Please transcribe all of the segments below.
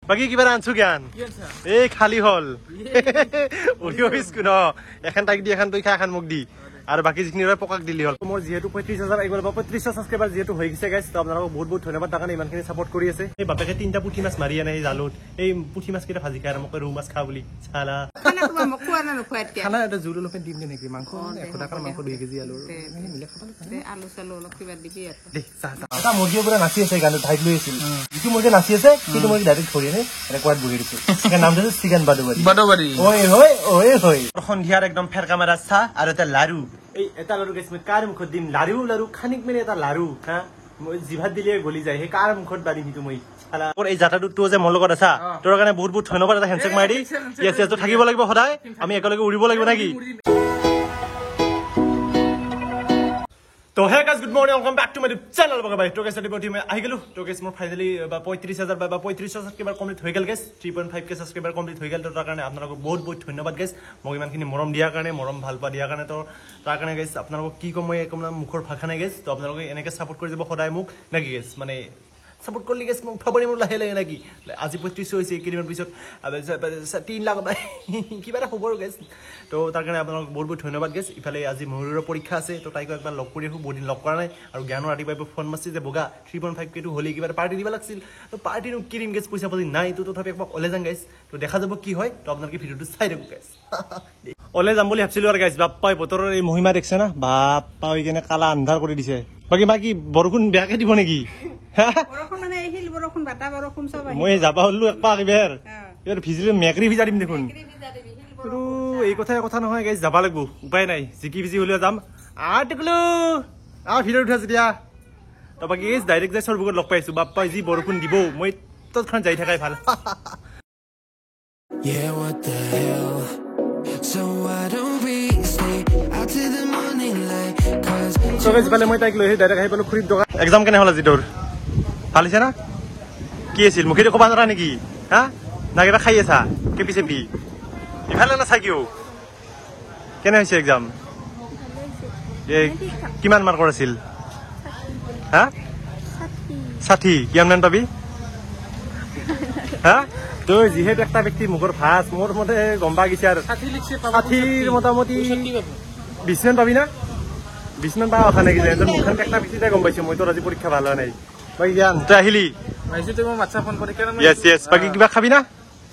বাকি কিবা আনছো জ্ঞান এই খালি হল ওরিও বিস্কুট এখন তাইক দি এখন তুই খা এখন মোক দি আর বাকি যিখিনি পকাক দিলি হল মোর যেহেতু 35,000 একবার 3500 সাবস্ক্রাইবার যেহেতু হয়ে গেছে গাইস তো আপনারা বহুত বহুত ধন্যবাদ তার কারণে ইমানখিনি সাপোর্ট কৰি আছে এই বাপেকে তিনটা পুঠি মাছ মারি আনে জালুত এই পুঠি মাছ কিটা ভাজি খাই আর মোক রৌ মাছ খা বুলি সালা খানা তোমার মোক খোৱা না নোখোৱা এতিয়া খানা এটা জুল লোকে দিম নেকি মাংস 1 টাকাৰ মাংস 2 কেজি আলু মিলে খাবলৈ আলু চালু অলপ কিবা দিবি আৰু দে চা এটা মুৰ্গী পুৰা নাচি আছে গানত ঠাইত লৈ আছিল ইটো মুৰ্গী নাচি আছে কিন্তু মুৰ্গী ডাইৰেক্ট ধৰি আনি এটা কোৱাত বহি দিছে এৰ নাম দিছে চিকেন বাদুবাড়ি ওই সন্ধিয়াৰ একদম ফেৰকা মাৰা চা আৰু এটা লাৰু এই এটা লাৰু গাইছ মই কাৰ মুখত দিম লাৰু খানিক মেনে এটা লাৰু হা মই জিভাত দিলে গলি যায় সেই কাৰ মুখত বাদিম হিটো মই চালা তোৰ এই জাটাটো তো যে মোৰ লগত আছা তোৰ কাৰণে বহুত বহুত ধন্যবাদ এটা হেণ্ডশেক মাৰি দি ইয়েস ইয়েস তো থাকিব লাগিব সদায় আমি একেলগে উৰিব লাগিব নাকি তো hey guys good morning welcome back to my channel bye তো গাইস আদি মই আহি গলো তো গাইস মোৰ ফাইনালি 35000 বা 3500 সাবস্ক্রাইবার কমপ্লিট হৈ গেল গাইস 3.5k সাবস্ক্রাইবার কমপ্লিট হৈ গেল তো তাৰ কাৰণে আপোনালোকক বহুত বহুত ধন্যবাদ গাইস মোক ইমানখিনি মৰম দিয়াৰ কাৰণে মৰম ভাল পা দিয়াৰ কাৰণে তো তাৰ কাৰণে গাইস আপোনালোকক কি কম মই একদম মুখৰ ভাষা নাই গাইস তো আপোনালোকে এনেকৈ সাপোৰ্ট কৰি যাব সদায় মোক নাকি গাইস মানে সাপোৰ্ট কৰলি গেছ মোক ফাবৰি মোৰ লাহে লাহে নাকি আজি 3500 হৈছে কেইদিনমান পিছত 3 লাখ কিবা এটা খবৰ গেছ তো তাৰ কাৰণে আপোনালোক বহুত বহুত ধন্যবাদ গেছ ইফালে আজি ময়ূৰৰ পৰীক্ষা আছে তো তাইক একবাৰ লগ কৰি বহুত দিন লগ কৰা নাই আৰু জ্ঞানৰ ৰাতিপুৱাই ফোন মাৰছি যে বগা 3.5k টো হলি কিবা পাৰ্টি দিব লাগছিল তো পাৰ্টিনো কিৰিম গেছ পইচা পাতি নাই তো তথাপি একবাৰ ওলে যাম গাইছ তো দেখা যাব কি হয় তো আপোনালোকে ভিডিঅ'টো চাই থাকক গাইছ ওলে যাম বুলি ভাবছিলো আৰু গাইছ বাপ্পাই বতৰৰ এই মহিমা দেখছে না বাপ্পা হৈ কেনে কালা আন্ধাৰ কৰি দিছে বাকি বৰষুণ বেয়াকে দিব নেকি বৰষুণ মানে আহিল বৰষুণ বাটা বৰষুণ সব আহিল মই যাবা হলু একপাক এবাৰ এবাৰ ভিজিলে মেকৰি ভিজা দিম দেখোন আৰু এই কথা নহয় গাইছ যাবা লাগিব উপায় নাই জিকি ভিজি হলেও যাম টিকলু ভিডিঅ' উঠাইছো দিয়া তো বাকি গাইছ ডাইৰেক্ট যাই সৰবুকত লগ পাইছো বাপ্পা যি বৰষুণ দিব মই তৎক্ষণ যাই থাকাই ভাল Yeah, what the hell? So why don't we stay out to the morning light? Cause so guys পালে মই তাইক লৈ ডাইৰেক্ট আহি পালো খুৰীৰ দোকান এক্সাম কেনে হল আজি তোৰ ভাল হৈছে না কি আছিল মুখেদি ক'বা নোৱাৰা নেকি হা না কিবা খাই আছা কেপি চেপি ইফালে না চাকিও কেনে হৈছে এক্সাম কিমান মাৰ্কৰ আছিল হা 60 কিমান মান পাবি হা তো যিহেতু একটা ব্যক্তি মুখৰ ভাজ মোৰ মতে গম পা গিছে আৰু 60 মোটামুটি 20 মান পাবি না 20 মান পাওঁ খানে গিছে এজন মুখখন একটা ব্যক্তিতে গম পাইছো মই তোৰ আজি পৰীক্ষা ভাল হোৱা নাই বাকি জ্ঞান তই আহিলি ভাইছো তুমি মাছা ফোন কৰি কেনে ইয়েস বাকি কিবা খাবি না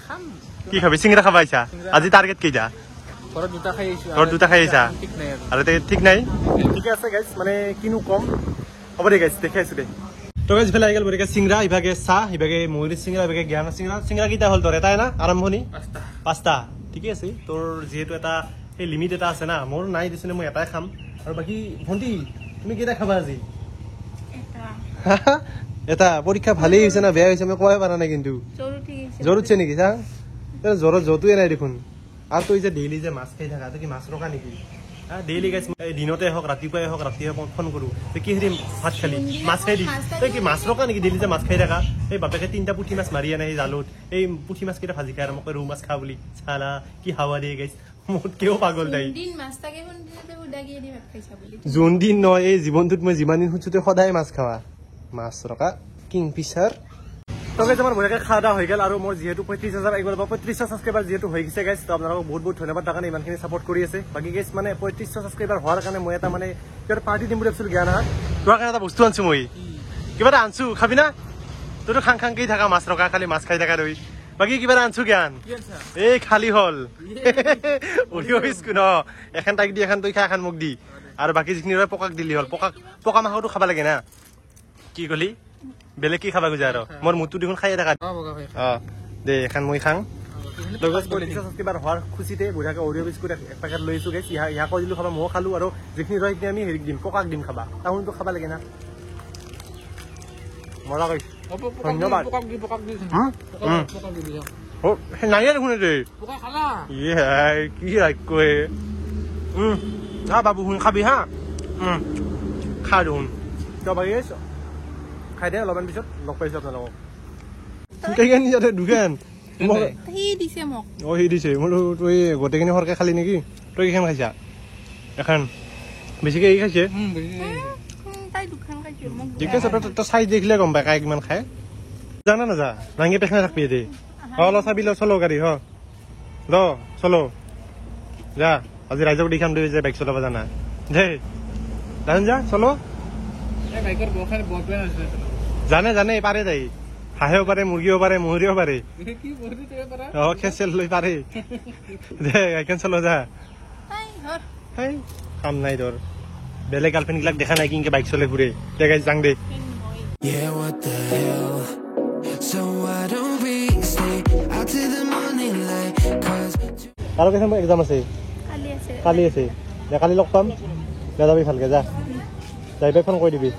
খাম কি খাবি সিংৰা খাবা আইছা আজি টাৰ্গেট কেইটা ঘৰত দুটা খাই আইছো ঘৰত দুটা খাই আইছা ঠিক নাই আৰু ঠিক নাই ঠিক আছে গাইস মানে কিনো কম হ'ব দে গাইস দেখাই আছো দে তো গাইস ফেলাই গেল বৰিকা সিংৰা ইভাগে চাহ ইভাগে ময়ূৰী সিংৰা ইভাগে জ্ঞান সিংৰা কিটা হল তোৰ এটাই না আৰম্ভণি পাঁচটা ঠিকে আছে তোৰ যেহেতু এটা এই লিমিট এটা আছে না মোৰ নাই দিছনে মই এটাই খাম আৰু বাকি ভন্টি তুমি কিটা খাবা আজি এটা পৰীক্ষা ভালেই হৈছে না বেয়া হৈছে মই কয় পাৰা নাই কিন্তু জৰুতছে নেকি চা জ্বৰত যতুৱে নাই দেখোন আৰু তই যে ডেইলি যে মাছ খাই থাকা কি মাছ ৰখা নেকি ডেইলি গাইছ দিনতে হওক ৰাতিপুৱাই হওক ৰাতিয়ে ফোন কৰো কি হেৰি ভাত খালি মাছ খাই দি তই কি মাছ ৰখা নেকি ডেইলি যে মাছ খাই থাকা এই বাপেকে তিনটা পুঠি মাছ মাৰি আনে জালুত এই পুঠি মাছ কেইটা ভাজি খাই আৰু মোক ৰৌ মাছ খা বুলি চালা কি হাৱা দিয়ে গাইছ মোতকেও পাগল তাই যোন দিন নহয় এই জীৱনটোত মই যিমান দিন শুনছো সদায় মাছ খাৱা মাছ ৰখা কিংফিচাৰ তো গাইছ আমাৰ বঢ়িয়াকৈ খাওয়া দাওয়া হৈ গেল আৰু মোৰ যেহেতু 35,000 একবাৰ 3500 সাবস্ক্ৰাইবাৰ যেহেতু হৈ গেছে গাইছ তো আপোনালোকক বহুত বহুত ধন্যবাদ তাৰ কাৰণে ইমানখিনি সাপোৰ্ট কৰি আছে বাকি গাইছ মানে 3500 সাবস্ক্ৰাইবাৰ হোৱাৰ কাৰণে মই এটা মানে কিবা পাৰ্টি দিম বুলি ভাবিছিলো জ্ঞান তোৰ কাৰণে এটা বস্তু আনছো মই কিবা এটা আনছো খাবি না তোৰতো খাংকেই থাকা মাছ ৰখা খালি মাছ খাই থাকা ৰৈ বাকি কিবা এটা আনছো জ্ঞান এই খালি হল ওৰিও বিস্কুট এখন তাইক দি এখন তুই খা এখন মোক দি আৰু বাকি যিখিনি পকাক দিলি হল পকা মাংসটো খাব লাগে না কি কলি বেলেগ কি খাবা গুজা আৰু মোৰ মুটু দেখোন খাই থাকা দে এখন মই খাং লগত 35 সাবস্ক্রাইবার হোৱাৰ খুচিতে বুঢ়াকে অৰিও বিস্কুট এক পেকেট লৈছো গাইছ ইয়া কৈ দিলো খাবা মই খালো আৰু যিখিনি ৰয় সেইখিনি আমি হেৰিক দিম পকাক দিম খাবা তাহুনটো খাবা লাগে না মজা কৈছ ধন্যবাদ পকাক দি ও নাই দেখোন দে পকা খালা কি ৰাখকৈ হা বাবু হুন খাবি হা খা দেখোন তো বাকি খাই দে অলপমান পিছত লগ পাইছো আপোনালোকক কেইখান ইয়াতে দোকান সি দিছে মোক সি দিছে মই তই গোটেইখিনি সৰকে খালি নেকি তই কেইখান খাইছা এখন বেছিকে এই খাইছে তাই দুখান খাইছে মোক ঠিক আছে তই চাই দেখিলে গম পাই কাই কিমান খায় জানা না যা রাঙ্গে পেছনে থাকবি দে ল চাবি ল চলো গাড়ী ল চলো যা আজি ৰাইজক দেখাম দে যে বাইক চলাব জানা দে জান যা চলো এই বাইকৰ বখানে বটবে আছে জানে পাৰে যাই হাঁহেও পাৰে মুৰ্গীও পাৰে মহুৰিও পাৰে কি বহি তেৰে পাৰা খেচেল লৈ পাৰে দে গাড়ীখন চলো যা হেই কাম নাই তোৰ বেলেগ গাৰ্লফ্ৰেণ্ড গিলাক দেখা নাই কিনকে বাইক চলে ঘূৰে দে গাড়ী যাং দে Yeah, what the hell? So why don't we stay out till the morning light? Cause আৰু কেইখন এক্সাম আছে কালি আছে কালি আছে দে কালি লগ পাম দে যাবি ভালকে যা যাই পাই ফোন কৰি দিবি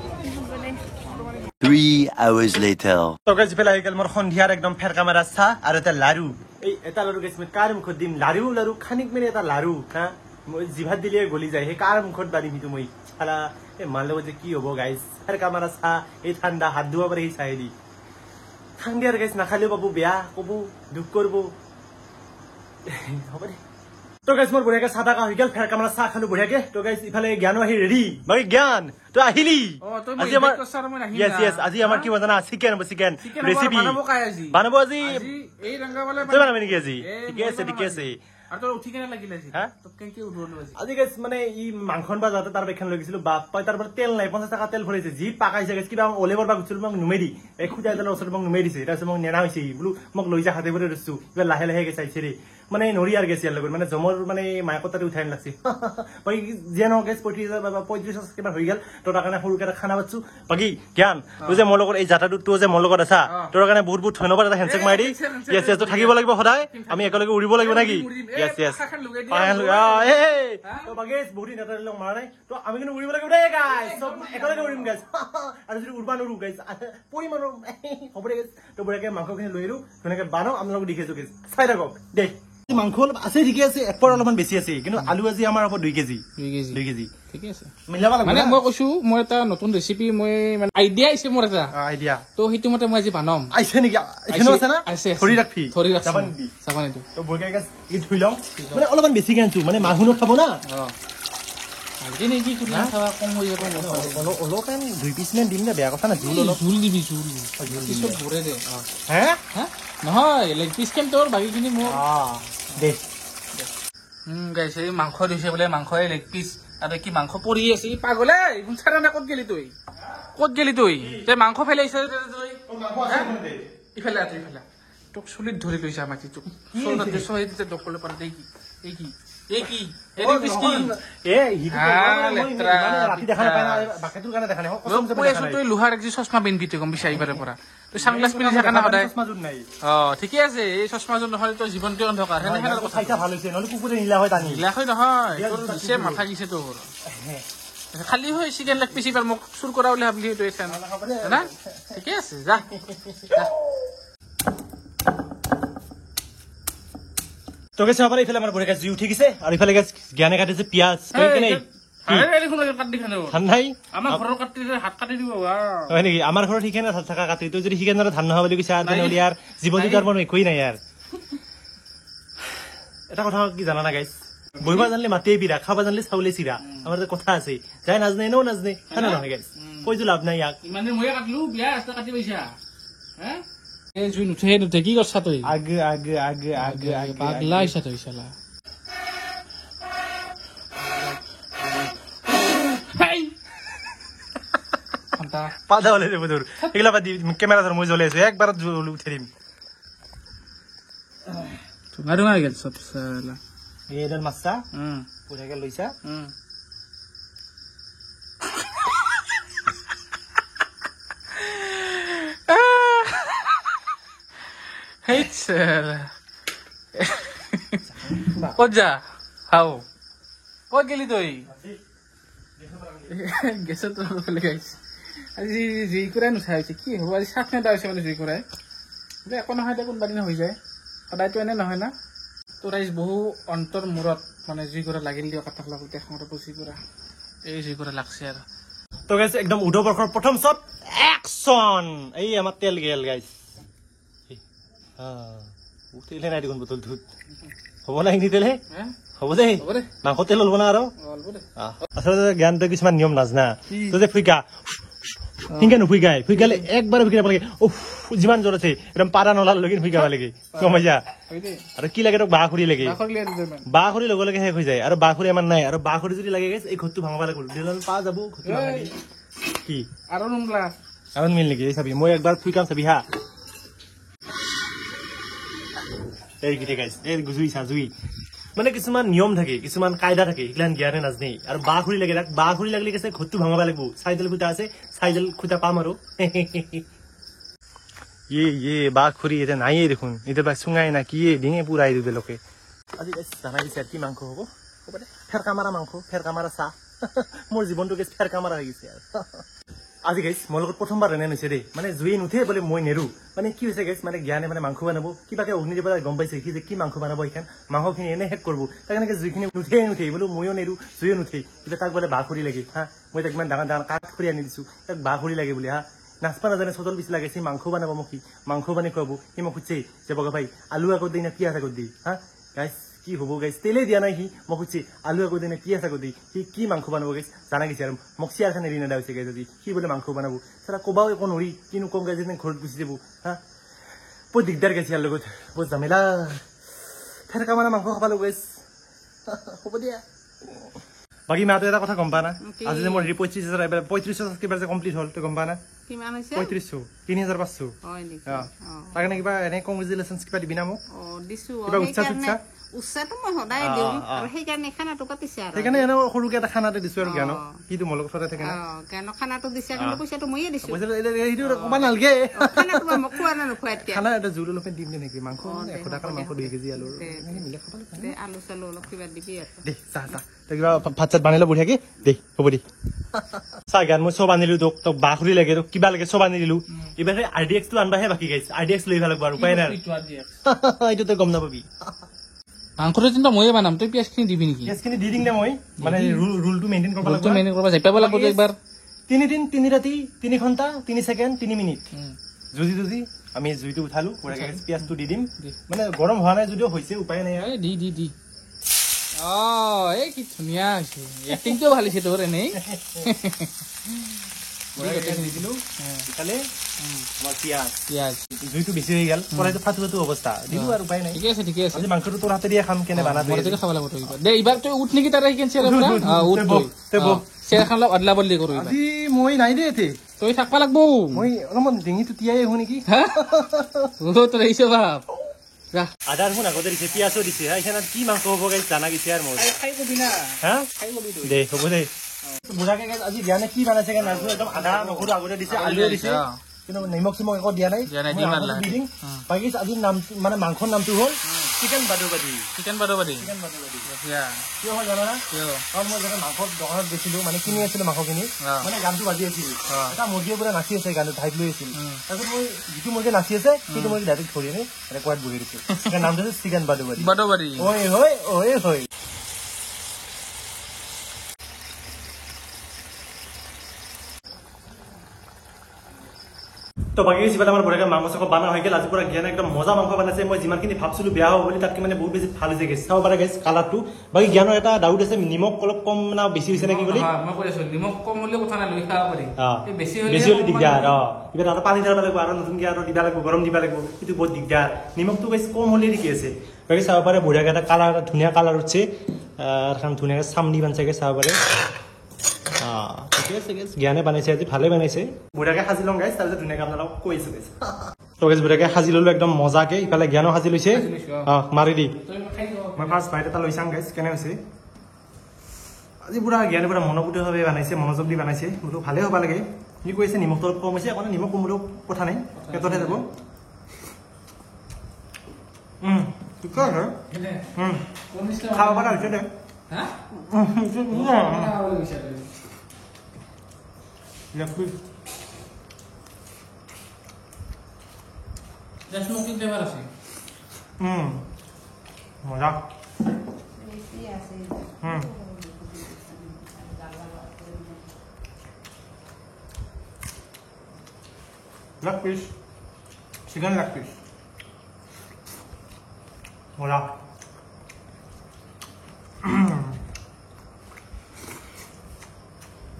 3 hours later. তো গাইজ ইফালে আহি গেল মোৰ সন্ধিয়াৰ একদম ফেৰকা মাৰা চাহ আৰু এটা লাৰু এই এটা লাৰু গাইজ মই কাৰ মুখত দিম লাৰু খানিক মেৰে এটা লাৰু হা মই জিভাত দিলে গলি যায় সেই কাৰ মুখত বাঢ়িম সেইটো মই চালা এই মাৰ লগত যে কি হ'ব গাইজ ফেৰকা মাৰা চাহ এই ঠাণ্ডা হাত ধুব পাৰে সেই চাহেদি ঠাণ্ডা আৰু গাইজ নাখালেও পাব বেয়া ক'ব দুখ কৰিব হ'ব দে তো গাইজ মোৰ বঢ়িয়াকে চাহ তাহ হৈ গেল ফেৰকা মাৰা চাহ খালো বঢ়িয়াকে তো গাইজ ইফালে জ্ঞানো আহি ৰেডি বাকী জ্ঞান তই আহিলি আজি আমাৰ yes আজি আমাৰ কি জানা চিকেন ৰেচিপি বানাব আজি এই ৰংগাৱালে তই বানাবি নেকি আজি ঠিকে আছে আৰু তোৰ উঠি কেনে লাগিলে আজি হা তোক কেনকে উঠলো আজি আজি গাইজ মানে ই মাংখন বা যাতে তাৰ বেখান লৈ গৈছিলো বাপ্পাই তাৰ পৰা তেল নাই 50 টকা তেল ভৰাইছে যি পাকাইছে গাইজ কিবা অলেবৰ বা গুছিলো মোক নুমে দি এই খুদাই দালৰ ওচৰত মোক নুমে দিছে তাৰপিছত মোক নেনা হৈছে বোলো মোক লৈ যা হাতে ভৰি ৰৈছো কিবা লাহে গেছে চাইছে ৰে মানে নৰি আৰু গেছে ইয়াৰ লগত মানে জমৰ মানে মায়াকত তাতে উঠাই লাগছে বাকী যিয়ে নহওক গেছ 35,000 কিবা হৈ গেল তোৰ কাৰণে সৰুকে এটা খানা পাচ্ছো বাকী জ্ঞান তোৰ যে মোৰ লগত এই যাত্ৰাটো তোৰ যে মোৰ লগত আছা তোৰ কাৰণে বহুত ধন্যবাদ এটা হেণ্ডশেক মাৰি দি yes তো থাকিব লাগিব সদায় আমি একেলগে উৰিব লাগিব নাকি yes তো বাকী বহুত দিন এটা লগ মাৰা নাই তো আমি কিন্তু উৰিব লাগিব দেই গাইজ চব একেলগে উৰিম গাইজ আৰু যদি উৰবা নৰো গাইজ পৰিম আৰু হ'ব দে গাইজ তো বঢ়িয়াকে মাংসখিনি লৈ আহিলো ধুনীয়াকে বানাও আপোনালোকক দেখিছো গাইজ চাই থাকক দেই মাংস অলপ আছে ঠিকে আছে এপৰ অলপমান বেছি আছে কিন্তু আলু আজি আমাৰ হ'ব 2 কেজি ঠিকে আছে মিলাব লাগিব মানে মই কৈছো মই এটা নতুন ৰেচিপি মই মানে আইডিয়া আছে মোৰ এটা আইডিয়া তো সেইটো মতে মই আজি বানাম আইছে নেকি এখনো আছে না আছে ধৰি ৰাখবি চাবানি দি তো বঢ়িয়াকে ই ধুই লওঁ মানে অলপমান বেছি আনছো মানে মাংসনো খাব না আজি নেকি কুলা খাৱা কম হৈ যাব অলপমান 2 পিচ মান দিম না বেয়া কথা না জুল অলপ জুল দিবি জুল পিছত ভৰে দে হে হা নহয় লেগ পিচ কেম তোৰ বাকীখিনি মোৰ দে গাইছে এই মাংস দিছে বোলে মাংসই লেগ পিচ আৰু কি মাংস পৰি আছে ই পাগলে গুঞ্চাৰা না ক'ত গেলি তই তে মাংস ফেলাইছে ইফালে তোক চুলিত ধৰি লৈছে আমাক তোক চলতে সহিতে দকলে পাৰ দে কি এই কি লেগ পিচ কি ৰাতি দেখা নাপায় না বাকেটোৰ কাৰণে দেখা নাই কৈ আছো তই লোহাৰ এক চশমা পিন্ধবি তই গম পাইছা এইবাৰৰ পৰা তই সানগ্লাছ পিন্ধি থাকা না সদায় ঠিকে আছে এই চশমাযোৰ নহলে তোৰ জীৱনটো অন্ধকাৰ চাইছা ভাল হৈছে নহলে কুকুৰে নীলা হয় টানি নীলা হয় নহয় তোৰ দিছে মাথা দিছে তোৰ খালি হয় চিকেন লেগ পিচ এবাৰ মোক চুৰ কৰা বুলি ভাবিলি তই না ঠিকে আছে যা তো গেছে আবার ইফালে আমার বড় জুই উঠে গেছে আর ইফালে গেছে জ্ঞানে কাটিছে পিয়াজ কেনে ঠান্ডাই আমাৰ ঘৰৰ কাটিলে হাত কাটি দিব হয় নেকি আমাৰ ঘৰত ঠিকে না থাকা কাটি তো যদি ঠিকে না ধান নহয় বুলি কৈছে তেনেহ'লে ইয়াৰ জীৱনটো তাৰ মন একোই নাই ইয়াৰ এটা কথা কি জানা না গাইছ বহিবা জানলে মাটিয়ে বিৰা খাবা জানলে চাউলে চিৰা আমাৰ কথা আছে যাই নাজনে এনেও নাজনে হয় নহয় গাইছ কৈছো লাভ নাই ইয়াক মানে মই কাটলো বিয়া ৰাস্তা কাটি পাইছা হে এই জুই নুঠে কি কৰছা তই আগে পাগলা হৈছা তই চালা পাদা হলে দেব তোর এগুলা বাদ ক্যামেরা ধর মই জ্বলে আছো একবার উঠে দিম তোমার মার গেল সব সালা এডাল মাছটা পুরা গেল লইছা হেই সালা কজা হাও কত গেলি তুই গেছ তো ফেলে গাইছ আজি জুই কৰাই নুঠাই হৈছে কি হ'ব আজি চাফ নেদা হৈছে মানে জুই কৰাই বোলে একো নহয় দে কোনোবা দিন হৈ যায় সদায়তো এনে নহয় না তোৰ আজি বহু অন্তৰ মূৰত মানে জুই কৰা লাগিল দিয়ক কথাক লগত দেখাওঁতে পচি কৰা এই জুই কৰা লাগছে আৰু তো গাইছ একদম উদ্ধৱ বৰ্ষৰ প্ৰথম শ্বট একচন এই আমাৰ তেল গেল গাইছ উঠিলে নাই দেখোন বটল ধুত হ'ব না এইখিনি তেল হ'ব দে মাংস তেল অলব না আৰু আচলতে জ্ঞান তই কিছুমান নিয়ম নাজনা তই যে ফুইকা সিংকে নুফুইকাই ফুইকালে একবাৰে ফুইকাব লাগে উফ যিমান জ্বৰ আছে একদম পাৰা নলাৰ লগিন ফুইকাব লাগে গম পাইছা আৰু কি লাগে তোক বাঁহ খৰি লাগে বাঁহ খৰি লগে লগে শেষ হৈ যায় আৰু বাঁহ খৰি আমাৰ নাই আৰু বাঁহ খৰি যদি লাগে গেছ এই ঘৰটো ভাঙাব লাগিব দিলে পা যাব কি আৰু নুমলা আৰু মিল নেকি এই চাবি মই একবাৰ ফুইকাম চাবি হা এই গিতে গাইছ এই জুই চা জুই মানে কিছুমান নিয়ম থাকে কিছুমান কায়দা থাকে সেইগিলান জ্ঞানে নাজনে আৰু বাঁহ খৰি লাগে তাক বাঁহ খৰি লাগিলে গেছে ঘৰটো ভাঙাব লাগিব চাইডাল খুটা আছে চাইডাল খুটা পাম আৰু ইয়ে বাঘ খুরি এটা নাই দেখুন এটা বা চুঙাই না কি ডিঙে পুরাই দিবে লোকে আজি জানাই দিছে কি মাংস হব ফেরকা মারা মাংস ফেরকা মারা চাহ মোৰ জীৱনটো গেছ ফেৰকা মাৰা হৈ গৈছে আজি গাইছ মোৰ লগত প্ৰথমবাৰ এনে হৈছে দেই মানে জুই নুঠে বোলে মই নেৰো মানে কি হৈছে গাইছ মানে জ্ঞানে মানে মাংস বনাব কিবাকে অগ্নি দিব গম পাইছে সি যে কি মাংস বনাব এইখান মাংসখিনি এনে শেষ কৰিব তাৰ কাৰণে জুইখিনি নুঠে বোলো ময়ো নেৰো জুইও নুঠে এতিয়া তাক বোলে বাঁহ খৰি লাগে হা মই তাক ইমান ডাঙৰ ডাঙৰ কাঠ খৰি আনি দিছো তাক বাঁহ খৰি লাগে বুলি হা নাচপা নাজানে চটল পিছ লাগে সি মাংস বনাব মোক সি মাংস বানি খুৱাব সি মোক সুধিছে যে বগা ভাই আলু আগত দি না পিঁয়াজ আগত দি হা গাইছ কি হ'ব গাইছ তেলে দিয়া নাই সি মোক সুধিছে আলু আগত দি না পিঁয়াজ আগত দি সি কি মাংস বনাব গাইছ জানা গৈছে আৰু মোক চিয়াৰখান এৰি নেদা হৈছে গাইছ যদি সি বোলে মাংস বনাব চাৰা ক'বাও একো নৰি কিনো কম গাইছে ঘৰত গুচি যাব হা বহুত দিগদাৰ গাইছে ইয়াৰ লগত বহুত ঝামেলা ফেৰকা মাৰা মাংস খাব লাগিব গাইছ হ'ব দিয়া বাকী মাতো এটা কথা গম পা না আজি যে মোৰ 35,000 কিবা যে কমপ্লিট হ'ল তই গম পা না কিমান হৈছে 3500 3500 হয় নেকি তাৰ কাৰণে কিবা এনে কংগ্ৰেচুলেশ্যন কিবা দিবি না মোক দিছো কিবা উৎসাহ উৎসাহটো মই সদায় দিওঁ আৰু সেইকাৰণে খানাটো পাতিছে আৰু সেইকাৰণে এনে সৰুকে এটা খানাতে দিছো আৰু জ্ঞানক সিটো মোৰ লগত থাকে না জ্ঞানক খানাটো দিছে কিন্তু পইচাটো ময়ে দিছো সেইটো ক'ব নালাগে খানাটো মই খোৱা না নোখোৱা এতিয়া খানা এটা জোল অলপ দিম নেকি মাংস 100 টকাৰ মাংস 2 কেজি আলু মিলে খাব দে আলু চালু অলপ কিবা দিবি আৰু দে চা তই কিবা ভাত চাত বানিলে বঢ়িয়াকে দে হ'ব দে চাহ জ্ঞান মই চব আনিলো তোক বাঁহ খৰি লাগে তোক কিবা লাগে চব আনি দিলো এইবাৰ RDX-টো আনবাহে বাকী গাইছ RDX লৈ ভাল লাগিব আৰু উপায় নাই এইটো তই গম নাপাবি মাংসটো কিন্তু ময়ে বনাম তই পিঁয়াজখিনি দিবি নেকি পিঁয়াজখিনি দি দিম দে মই মানে ৰুলটো মেইনটেইন কৰিব লাগিব মেইনটেইন কৰিব জাপিব লাগিব একবাৰ 3 দিন 3 ৰাতি 3 ঘণ্টা 3 ছেকেণ্ড 3 মিনিট যুজি আমি জুইটো উঠালো পিঁয়াজটো দি দিম মানে গৰম হোৱা নাই যদিও হৈছে উপায় নাই দি এই কি ধুনীয়া হৈছে এক্টিংটো ভাল হৈছে তোৰ এনেই দিলো ইফালে আমাৰ পিঁয়াজ জুইটো বেছি হৈ গ'ল কড়াইটো ফাটো অৱস্থা দিলো আৰু উপায় নাই ঠিকে আছে আজি মাংসটো তোৰ হাতে দিয়ে খাম কেনে বানা খাব লাগিব দে এইবাৰ তই উঠ নেকি তাৰে শিকেন চেয়াৰখন অলপ আদলা বদলি কৰো আজি মই নাই দে এতে তই থাকবা লাগব মই অলপমান ডিঙিটো তিয়াই আহো নেকি তোৰ আহিছ বাপ আদাৰ শুন আগতে দিছে পিঁয়াজো দিছে এইখানত কি মাংস হ'ব গাইছ জানা গৈছে আৰু মোৰ হা দে হ'ব দে বুঢ়াকে আজি জ্ঞানে কি বনাইছে নাজানো একদম আদা নহৰু আগতে দিছে আলুৱে দিছে কিন্তু নিমখ চিমখ একো দিয়া নাই বাকী আজি নাম মানে মাংসৰ নামটো হ'ল চিকেন বাদুবাদি কিয় হয় জানা কাৰণ মই যেতিয়া মাংসৰ দোকানত গৈছিলো মানে কিনি আছিলো মাংসখিনি মানে গানটো বাজি আছিল এটা মুৰ্গীয়ে পুৰা নাচি আছে গানটো ঠাইত লৈ আছিল তাৰপিছত মই যিটো মুৰ্গী নাচি আছে সেইটো মুৰ্গী ডাইৰেক্ট ধৰি আনি ৰেকৰ্ড বহি দিছো নামটো হৈছে চিকেন বাদুবাদি হয় তো বাকী যিবিলাক আমাৰ বঢ়িয়াকৈ মাংস চাংস বানা হৈ গ'ল আজি পৰা জ্ঞানে একদম মজা মাংস বনাইছে মই যিমানখিনি ভাবছিলো বেয়া হ'ব বুলি তাতকৈ মানে বহুত বেছি ভাল হৈছে গেছ চাব পাৰে গেছ কালাৰটো বাকী জ্ঞানৰ এটা ডাউট আছে নিমখ অলপ কম না বেছি হৈছে নেকি বুলি মই কৈ আছো নিমখ কম হ'লে কথা নাই লৈ খাব পাৰি বেছি হ'লে দিগদাৰ কিবা তাতে পানী ঢালিব লাগিব আৰু নতুনকৈ আৰু দিব লাগিব গৰম দিব লাগিব সেইটো বহুত দিগদাৰ নিমখটো বেছি কম হ'লে ঠিকে আছে বাকী চাব পাৰে বঢ়িয়াকৈ এটা কালাৰ ধুনীয়া কালাৰ উঠছে ধুনীয়াকৈ চামনি বানচাকৈ চাব পাৰে ঠিকে আছে গেছ জ্ঞানে বনাইছে আজি ভালে বনাইছে বুঢ়াকে সাজি লওঁ গাইছ তাৰপিছত ধুনীয়াকৈ আপোনালোকক কৈছো গেছ তো গেছ বুঢ়াকে সাজি ললো একদম মজাকে ইফালে জ্ঞানো সাজি লৈছে মাৰি দি মই ফাৰ্ষ্ট বাইট এটা লৈ চাম গাইছ কেনে হৈছে আজি পুৰা জ্ঞানে পুৰা মনোপুতভাৱে বনাইছে মনোযোগ দি বনাইছে বোলো ভালে হ'ব লাগে সি কৈছে নিমখটো অলপ কম হৈছে অকণমান নিমখ কম হ'লেও কথা নাই পেটতহে যাব ঠিক আছে খাব পৰা হৈছে দে মজা leg piece chicken leg piece মজা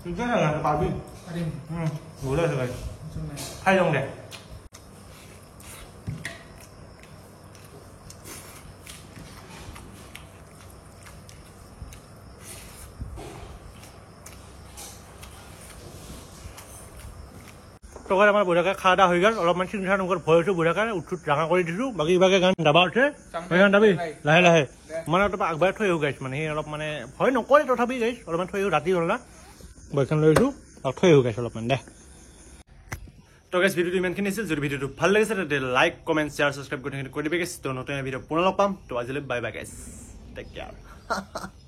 Good, I like the Barbie. বহুত আছে গাইছ খাই লওঁ দে টকাৰ আমাৰ বুঢ়াকে খা দা হৈ গ'ল অলপমান চিন্তা নকৰ ভয় হৈছোঁ বুঢ়াকে উঠুত ৰাঙা কৰি দিছোঁ বাকী ইভাগে গান দাবা উঠে গান দাবি লাহে লাহে মানে অলপ আগবাঢ়ি থৈ আহিব গাইছ মানে সেই অলপ মানে ভয় নকৰে তথাপি গাইছ অলপমান থৈ আহিব ৰাতি হ'ল না বৈখন লৈ আহিছোঁ আৰু থৈ আহিব গাইছ অলপমান দে তো গাইছ ভিডিঅ'টো ইমানখিনি আছিল যদি ভিডিঅ'টো ভাল লাগিছে তেন্তে লাইক কমেণ্ট শ্বেয়াৰ ছাবস্ক্ৰাইব কৰি দিবি গাইছ তো নতুন ভিডিঅ' পুনৰ লগ পাম তো আজিলৈ বাই বাই গাইছ টেক কেয়াৰ